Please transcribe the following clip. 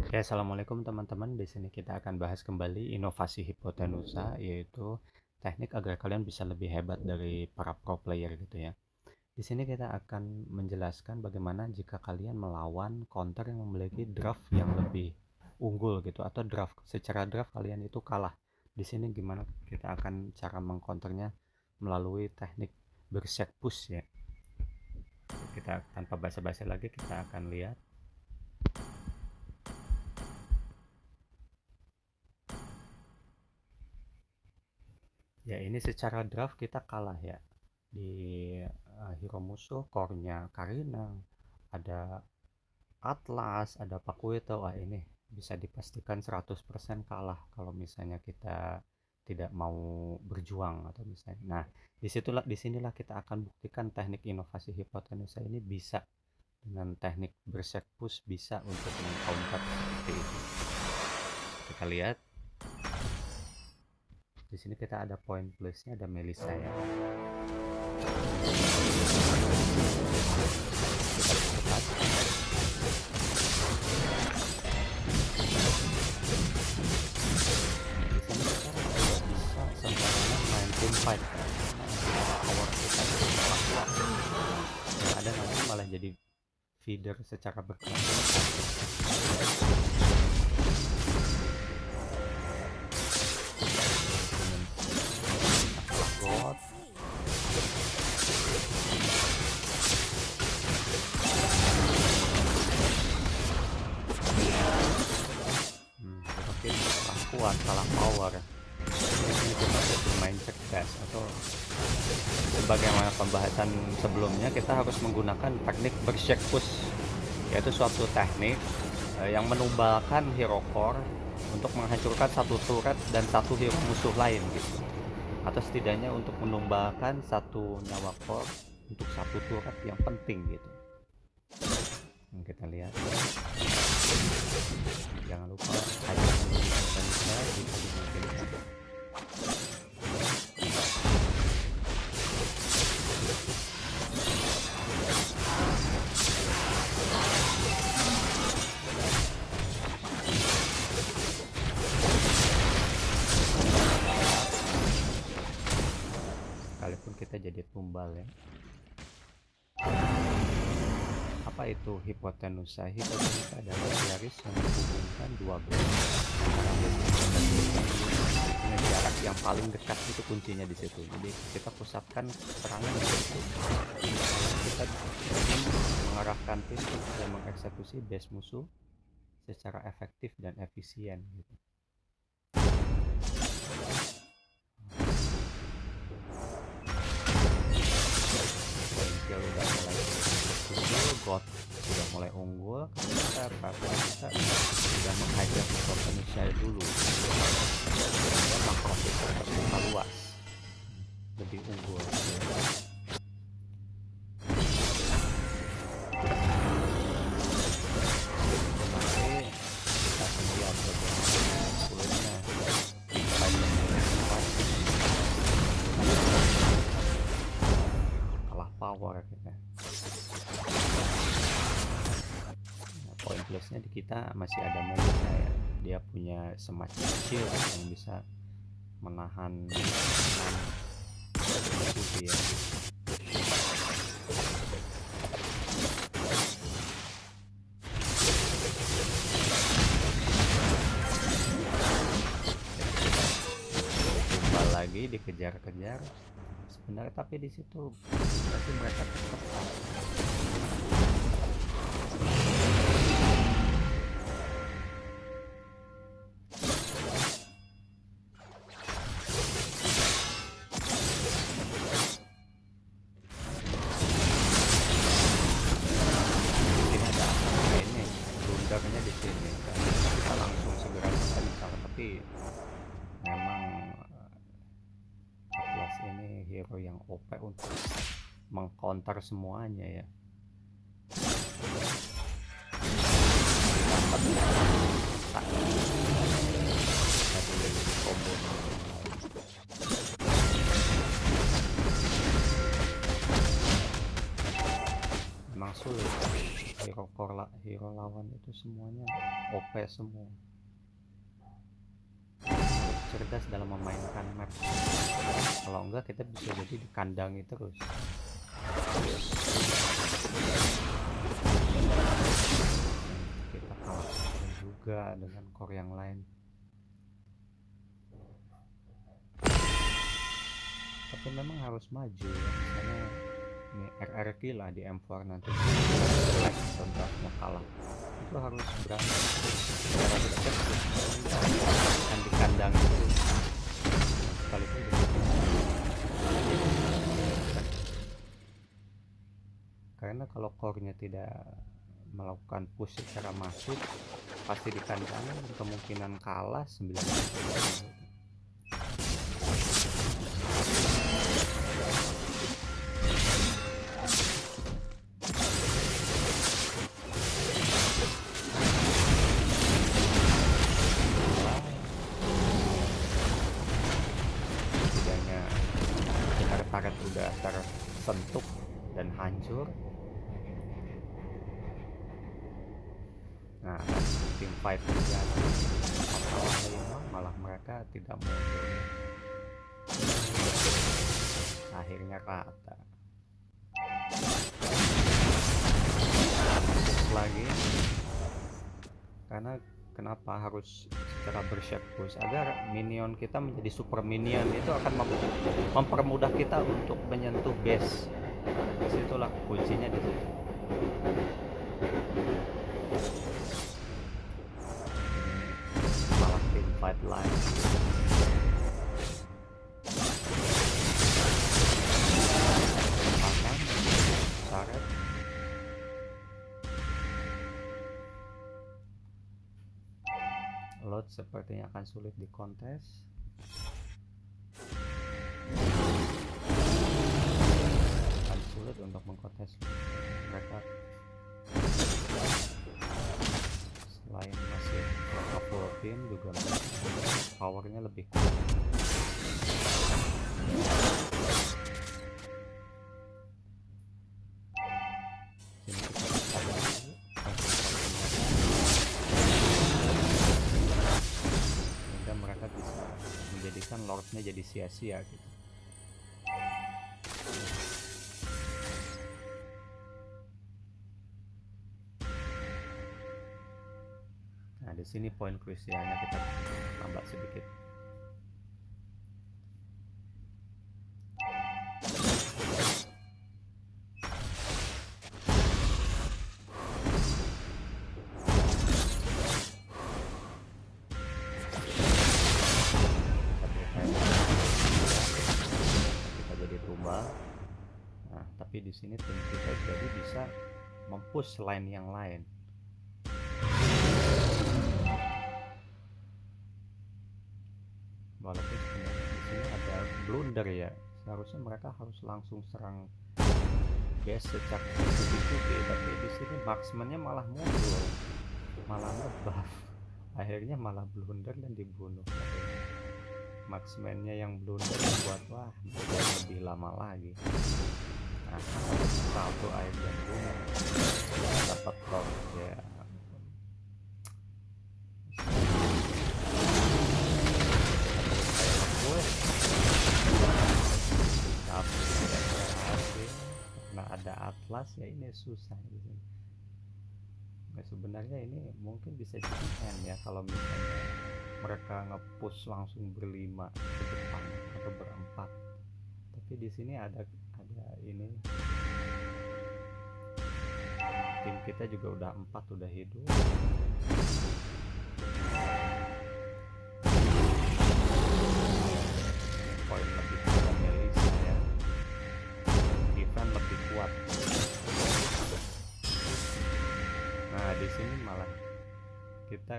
Ya, assalamualaikum teman-teman. Di sini kita akan bahas kembali inovasi hipotenusa, yaitu teknik agar kalian bisa lebih hebat dari para pro player gitu ya. Di sini kita akan menjelaskan bagaimana jika kalian melawan counter yang memiliki draft yang lebih unggul gitu, atau secara draft kalian itu kalah. Di sini gimana kita akan cara mengcounternya melalui teknik berset push ya. Kita tanpa basa-basi lagi kita akan lihat. Ya, ini secara draft kita kalah ya. Di hero musuh core-nya Karina, ada Atlas, ada Pakuito. Wah, ini bisa dipastikan 100% kalah kalau misalnya kita tidak mau berjuang atau misalnya. Nah, disinilah kita akan buktikan teknik inovasi hipotenusa ini bisa dengan teknik berserk push bisa untuk mengcounter seperti itu. Kita lihat di sini kita ada point plusnya, ada Melissa ya. Kita cepat. Di sini kita tidak bisa sembarangan main team fight karena power kita itu sangat kuat. Yang ada nanti malah jadi feeder secara berkelanjutan. God. Tetapi kalah kuat, kalah power. Ini kita harus bermain cerdas, atau sebagaimana pembahasan sebelumnya kita harus menggunakan teknik bershake push, yaitu suatu teknik yang menumbalkan hero core untuk menghancurkan satu turret dan satu hero musuh lain gitu, atau setidaknya untuk menumbalkan satu nyawa core untuk satu turret yang penting gitu. Yang kita lihat, jangan lupa hajar dan bisa jika dimungkinkan. Sekalipun kita jadi tumbal ya. Apa itu hipotenusa? Hipotenusa adalah garis yang menghubungkan dua blok. Jarak yang paling dekat itu kuncinya di situ. Jadi kita pusatkan serangan di situ. Kita ingin mengarahkan tim untuk mengeksekusi base musuh secara efektif dan efisien gitu. Udah mulai unggul, God sudah mulai unggul, kita sudah menghajar hipotenusa dulu. Dan makro kita terbuka luas, lebih unggul. Kita akan lihat bagaimana kulitnya kalah power kita. Poin plusnya di kita masih ada Melissa ya. Dia punya semacam shield yang bisa menahan musuh ya. Tumbal lagi, dikejar-kejar sebenarnya, tapi di situ berarti mereka tetap di sini. Kita langsung segera bisa, tapi memang Atlas ini hero yang OP untuk mengcounter semuanya ya. Combo memang sulit hero hero lawan itu semuanya OP semua. Harus cerdas dalam memainkan map. Kalau enggak kita bisa jadi dikandangi terus. Kita kalah juga dengan core yang lain. Tapi memang harus maju ya. Misalnya ini RRQ lah di M4 nanti contohnya kalah, itu harus berani dan dikandang itu sekalipun karena kalau core-nya tidak melakukan push secara masif pasti dikandangin, kemungkinan kalah 90%. Karet udah tersentuh dan hancur. Nah, tim fight terjadi, malah mereka tidak mundur. Akhirnya rata. Lagi karena kenapa harus secara bershake push, agar minion kita menjadi super minion, itu akan mempermudah kita untuk menyentuh base. Disitulah kuncinya di situ. Malah tim fight lain. Karet. Lot sepertinya akan sulit dikontes. Akan sulit untuk mengkontes mereka. Selain masih full team juga powernya lebih kuat. Menjadikan lordnya jadi sia-sia gitu. Nah, di sini poin krusialnya kita tambah sedikit. Nah, tapi di sini tim kita jadi bisa mempush line yang lain. Walaupun sebenarnya di sini ada blunder ya, seharusnya mereka harus langsung serang base secara cuti-cuti, tapi di sini marksmannya malah mundur, malah ngebuff, akhirnya malah blunder dan dibunuh. Marksmannya yang blunder buat wah lebih lama lagi. Nah, satu air dan bunga dapat top ya. Tapi tidak berhasil karena ada Atlas ya, ini susah di sini. Nah, sebenarnya ini mungkin bisa jadi end ya kalau misalnya mereka nge-push langsung berlima ke depan atau berempat. Tapi di sini ada ini tim kita juga udah 4 udah hidup. Poin lebih kuat Melissa ya, defense lebih kuat. Nah, di sini malah kita